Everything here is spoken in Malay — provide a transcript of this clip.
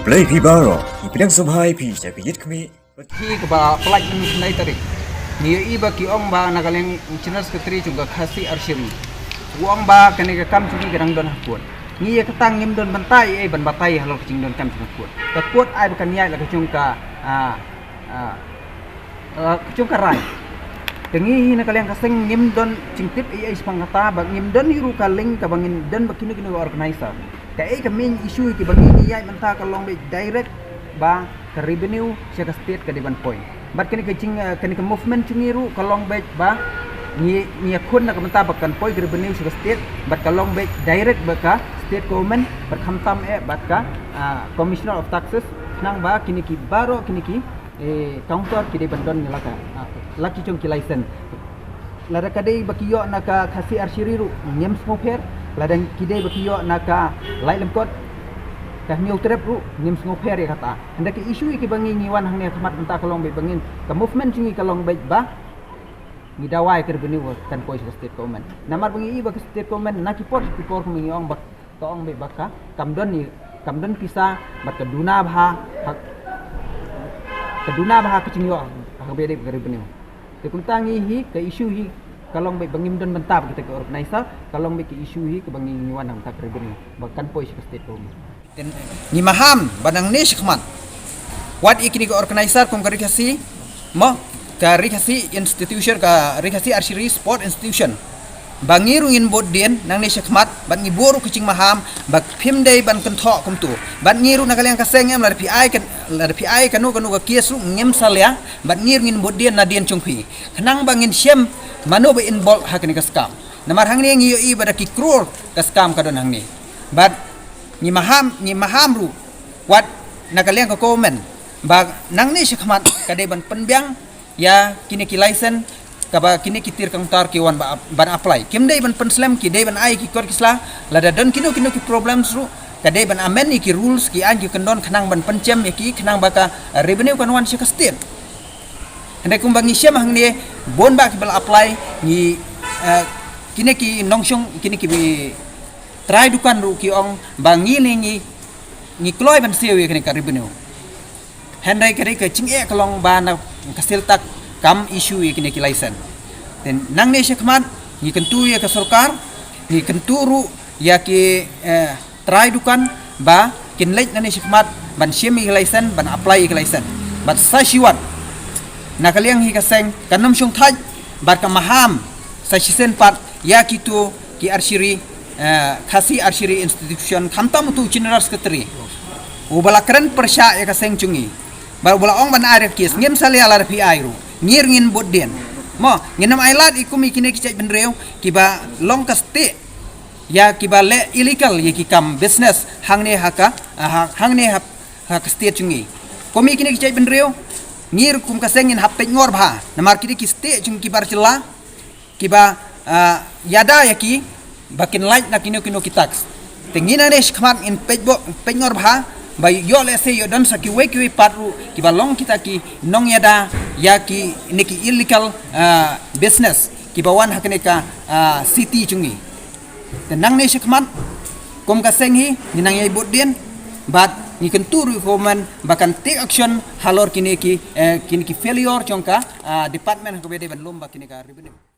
Play Pibaro, ipinang sabay pi sa piyit kami. Hi ke ba flight nai tari ni i ba ki ong ba nagaleng chinas ke tri juga khasi arshiri uang ba kene ke kam chungi gerang don hakut ni ye katang ngim don bantai ban batai halok ching don kam chung hakut ka kuat ai ba kan yai la ka chung ka chung ka rai tengi nagaleng kaseng ngim don ching tip ai spang kata ba ngim don hiru kaling ka bangin don ba kini kini organizer ka ai ka main issue ki bangi ni yai manta ka long be direct ba ke revenue sia ke state ke depan point bat kini ke cing kini ke movement cungiru kalong baik ba ni akun nak menta bakan point ke revenue sia ke state bat kalong baik direct baka state government berkhamtam bat ka commissioner of taxes nang ba kini ki baro kini ki counter ki depan don ngelaka laki cung ki license lada kadai bakiyo naka khasi arshiriru nyem smoker ladang kidai bakiyo naka lailem kot kah niu trep ru nim ngoper ya kata hendak isu ki bangi ngiwan hang ne khmat mentah kalong be bangin ka movement cungi kalong baik ba ni dawai ker beni kan poi state government namar bangi i ba state government na ki por mi ong bak to ong be baka kamdon pisa bat ka duna bha ka cungi yo ha be de ker beni te kun tangi hi ka isu hi kalong be bangim don mentah kita ke organizer kalong be ki isu hi ke bangi ngiwan hang tak ker beni bakan poi state government ni maham badang ni shikman wat ikini ke organizer kom karikasi mo karikasi institution ka rikasi arshiri sport institution bangiru in bodien nang ni shikmat ban ni boru kucing maham bak pimdei ban kenthok kom tu ban ngiru nagaleng kaseng em lar pi ai kanu ka kiesu ngem salya ban ngir ngin bodien na dien chungpi khnang bangin shem mano be involve hakini ka scam namar hangni ngi i badaki kror ka scam kadon hangni bat ni maham ru wat nagaleng ka komen bag nang ni shikmat kadai ban penbyang ya kini ki license ka ba kini ki tir kang tar ki wan ban apply kim dai ban penslam ki dai ban ai ki kor kisla lada don kino ki problems ru kadai ban amen ni ki rules ki an ki kendon khnang ban pencem ki khnang baka revenue kan wan shika state hendak kum bangi syam hang ni bon ba ki bal apply ni kini ki nongshong kini ki try dukan ru ki ong bangi ni kloi ban sewe kene ka revenue hendai kare ke cing kalong bana kasil tak kam issue kene ki license den nang ne shekmat ni kentu ya ka sarkar ni kentu ru ya ki try dukan ba kin leit ne shekmat ban shemi license ban apply ki license bat sa shiwat nakaliang hi ka seng kanam shung thaj bat ka maham sa shisen pat ya kitu ki arshiri khasi arshiri institution khamtam tu general secretary ubala keren persya ya kaseng cungi bar ubala ong ban are kis ngem sale ala pi airu ngir ngin bodien mo nginam ailat ikumi kine kicai benreu kiba long kaste ya kiba le illegal ye kikam business hangne haka hangne hak state cungi komi kine kicai benreu ngir kum kasengin hape ngor bha namar kide kiste cungi kibar cela kiba yada yaki bakin light na kino tax tengina ne shkmat in pejngor bha bay yo le se yo dan saki we patru ki balong kita ki nong yada ya ki neki illegal business ki bawan hakne ka city chungi tenang ne shkmat kom ka senghi ninang yai bodien bat ni kenturu foman bakan take action halor kini ki failure chongka department ko bede ban lomba kini ka revenue